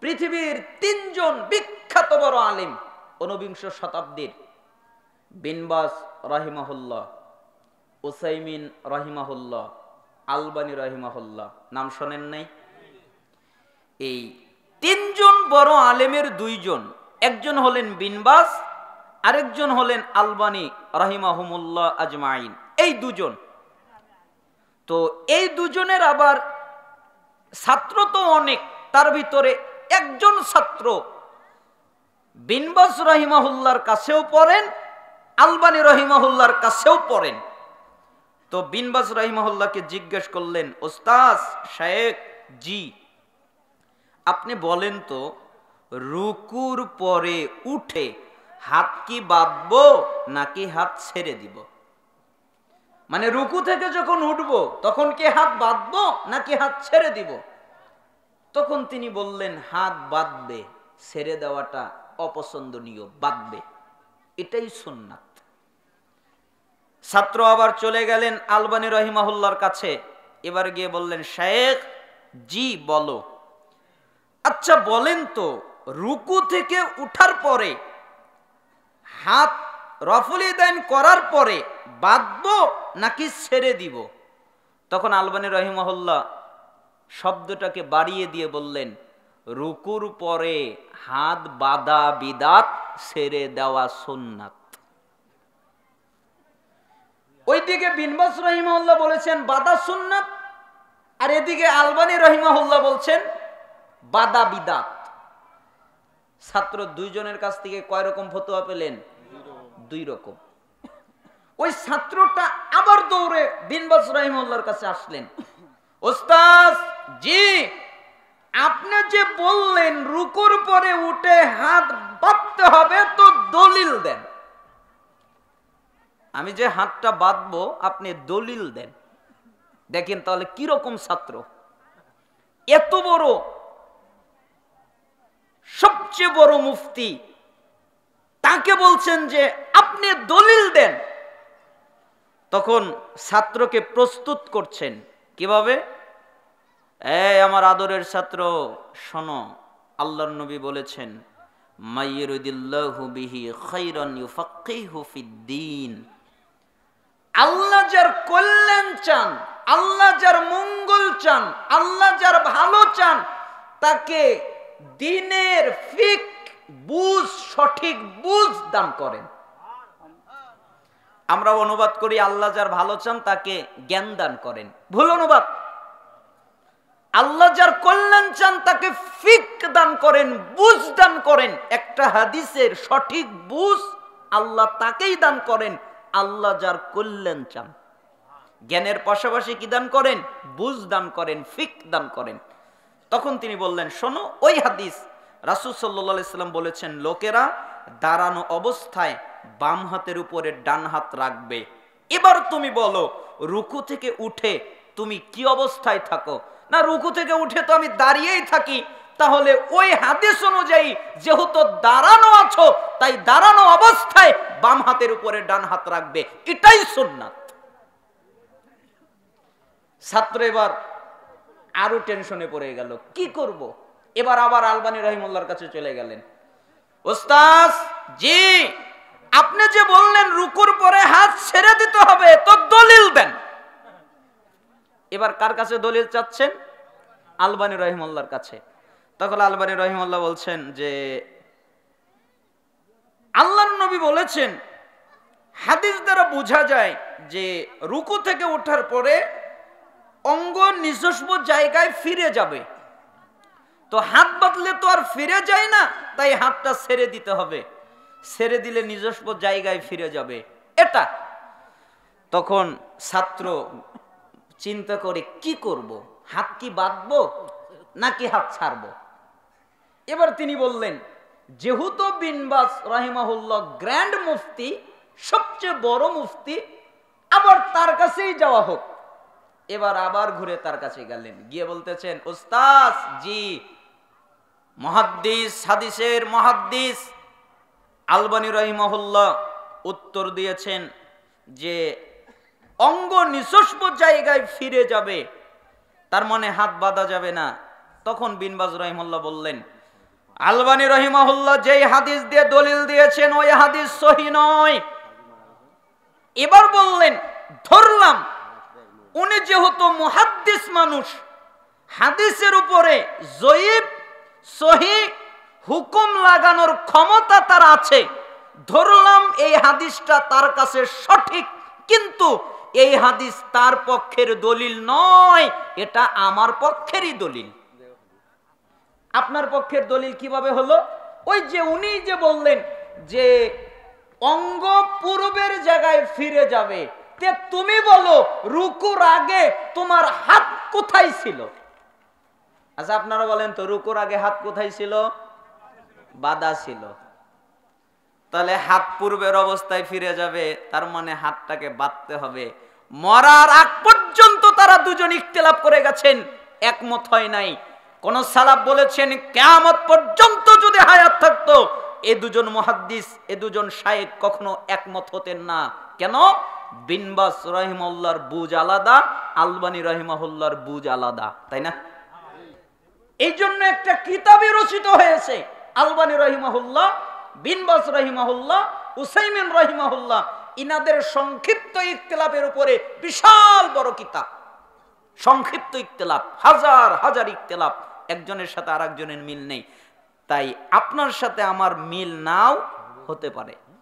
পৃথিবীর তিনজন বিখ্যাত বড় আলেম, ঊনবিংশ শতাব্দীর, বিন বাজ রাহিমাহুল্লাহ, উসাইমিন রাহিমাহুল্লাহ, আলবানী রাহিমাহুল্লাহ, নাম শোনেন নাই? এই তিনজন বড় আলেমের দুইজন, একজন হলেন বিন বাজ, আরেকজন হলেন আলবানী রাহিমাহুমুল্লাহ আজমাইন। এই দুজন, তো এই দুজনের আবার ছাত্র তো অনেক, তার ভিতরে একজন ছাত্র বিন বাজ রাহিমাহুল্লাহর কাছেও পড়েন, আলবানী রাহিমাহুল্লাহর কাছেও পড়েন। তো বিন বাজ রাহিমাহুল্লাহকে জিজ্ঞেস করলেন, ওস্তাদ শায়েখ জি, আপনি বলেন তো, রুকুর পরে উঠে হাত কি বাঁধবো নাকি হাত ছেড়ে দিব? মানে রুকু থেকে যখন উঠবো তখন কি হাত বাঁধবো নাকি হাত ছেড়ে দিব? তখন তিনি বললেন, হাত বাঁধবে, ছেড়ে দেওয়াটা অপছন্দনীয়, বাঁধবে, এটাই সুন্নাত। ছাত্র আবার চলে গেলেন আলবানী রহিমাহুল্লাহর কাছে, এবার গিয়ে বললেন, শায়েখ জি বলো, আচ্ছা বলেন তো, রুকু থেকে উঠার পরে হাত রফুল ইয়াদাইন করার পরে বাঁধবো নাকি ছেড়ে দিব? তখন আলবানী রহিমাহুল্লাহ শব্দটাকে বাড়িয়ে দিয়ে বললেন, রুকুর পরে হাত বাঁধা বিদাত, ছেড়ে দেওয়া সুন্নাত। ওইদিকে বিন বাজ রাহিমাহুল্লাহ বলেছেন বাঁধা সুন্নাত, আর এদিকে আলবানী রাহিমাহুল্লাহ বলছেন বাঁধা বিদাত। ছাত্র দুইজনের কাছ থেকে কয় রকম ফতোয়া পেলেন? দুই রকম। ওই ছাত্রটা আবার দৌড়ে বিন বাজ রাহিমাহুল্লাহর কাছে আসলেন, ওস্তাদ জি, আপনি যে বললেন রুকুর পরে উঠে হাত বাঁধতে হবে, তো দলিল দেন। আমি যে হাতটা বাঁধবো আপনি দলিল দেন। দেখেন তাহলে কি রকম ছাত্র, এত বড় সবচেয়ে বড় মুফতি, তাকে বলছেন যে আপনি দলিল দেন। তখন ছাত্রকে প্রস্তুত করছেন কিভাবে? এই আমার আদরের ছাত্র শোনো, আল্লাহর নবী বলেছেন, মাইয়ুরিদিল্লাহু বিহি খাইরান ইউফাক্কিহু ফিদ্দীন। আল্লাহ যার কল্যাণ চান, আল্লাহ যার মঙ্গল চান, আল্লাহ যার ভালো চান, তাকে দ্বীনের ফিক বুঝ, সঠিক বুঝ দান করেন। আমরা অনুবাদ করি, আল্লাহ যার ভালো চান তাকে জ্ঞান দান করেন, ভুল অনুবাদ। আল্লাহ যার কল্যাণ চান তাকে ফিক দান করেন, বুঝ দান করেন। একটা হাদিসের সঠিক বুঝ আল্লাহ তাকেই দান করেন আল্লাহ যার কল্যাণ চান। জ্ঞানের পাশাপাশি কি দান করেন? বুঝ দান করেন, ফিক দান করেন। তখন তিনি বললেন, শোনো, ওই হাদিস রাসূল সাল্লাল্লাহু আলাইহি সাল্লাম বলেছেন, লোকেরা দাঁড়ানো অবস্থায় বাম হাতের উপরে ডান হাত রাখবে। এবার তুমি বলো, রুকু থেকে উঠে তুমি কি অবস্থায় থাকো? না, রুকু থেকে উঠে তো আমি দাঁড়িয়েই থাকি। তাহলে ওই হাদিস অনুযায়ী যেহেতু দাঁড়ানো আছো, তাই দাঁড়ানো অবস্থায় বাম হাতের উপরে ডান হাত রাখবে, এটাই সুন্নাত। ছাত্র এবার আরো টেনশনে পড়ে গেল, কি করব? এবার আবার আলবানী রাহিমাহুল্লাহর কাছে চলে গেলেন, ওস্তাদ জি, আপনি যে বললেন রুকুর পরে হাত ছেড়ে দিতে হবে, তো দলিল দেন। এবার কার কাছে দলিল চাচ্ছেন? আলবানী রাহিমাহুল্লাহর কাছে। তখন আলবানী রাহিমাহুল্লাহ বলছেন যে আল্লাহর নবী বলেছেন, হাদিস দ্বারা বোঝা যায় যে রুকু থেকে ওঠার পরে অঙ্গ নিজস্ব জায়গায় ফিরে যাবে। তো হাত বাঁধলে তো আর ফিরে যায় না, তাই হাতটা ছেড়ে দিতে হবে, ছেড়ে দিলে নিজস্ব জায়গায় ফিরে যাবে, এটা। তখন ছাত্র চিন্তা করে কি করব, হাত কি বাঁধবো নাকি হাত ছাড়বো? এবার তিনি বললেন, যেহেতু বিন বাজ রাহিমাহুল্লাহ গ্র্যান্ড মুফতি, সবচেয়ে বড় মুফতি, আবার তার কাছেই যাওয়া হোক। এবার আবার ঘুরে তার কাছে গেলেন, গিয়ে বলতেছেন, ওস্তাদ জি, মুহাদ্দিস, হাদিসের মুহাদ্দিস আলবানী রাহিমাহুল্লাহ উত্তর দিয়েছেন যে অঙ্গ নিজস্ব জায়গায় ফিরে যাবে, তার মানে হাত বাঁধা যাবে না। তখন বিন বাজ রাহিমাহুল্লাহ বললেন, আলবানী রহিমাহুল্লাহ যেই হাদিস দিয়ে দলিল দিয়েছেন ওই হাদিস সহিহ নয়। এবার বললেন ধরলাম উনি যেহেতু মুহাদ্দিস মানুষ, হাদিসের উপরে জয়ীফ সহিহ হুকুম লাগানোর ক্ষমতা তার আছে, ধরলাম এই হাদিসটা তার কাছে সঠিক, কিন্তু এই হাদিস তার পক্ষের দলিল নয়, এটা আমার পক্ষেরই দলিল। আপনার পক্ষের দলিল কিভাবে হলো? ওই যে উনি যে বললেন যে অঙ্গ পূর্বের জায়গায় ফিরে যাবে, তে তুমি বলো রুকুর আগে তোমার হাত কোথায় ছিল? আচ্ছা আপনারা বলেন তো, রুকুর আগে হাত কোথায় ছিল? বাঁধা ছিল। তাহলে হাত পূর্বের অবস্থায় ফিরে যাবে, তার মানে হাতটাকে বাঁধতে হবে। মরার আগ পর্যন্ত তারা দুজন ইখতিলাফ করে গেছেন, একমত হয় নাই। কোন সালাফ বলেছেন কিয়ামত পর্যন্ত যদি হায়াত থাকতো এ দুজন মুহাদ্দিস, এ দুজন শায়েখ কখনো একমত হতেন না। কেন? বিন বাস রাহিমাহুল্লাহর বুঝ আলাদা, আলবানী রাহিমাহুল্লাহর বুঝ আলাদা, তাই না? এই জন্য একটা কিতাবই রচিত হয়েছে, আলবানী রাহিমাহুল্লাহ, বিন বাস রাহিমাহুল্লাহ, উসাইমিন রাহিমাহুল্লাহ, ইনাদের সংক্ষিপ্ত ইখতিলাফের উপরে বিশাল বড় কিতাব। সংক্ষিপ্ত ইখতিলাফ, হাজার হাজার ইখতিলাফ, একজনের সাথে আরেকজনের মিল নেই। তাই আপনার সাথে আমার মিল নাও হতে পারে।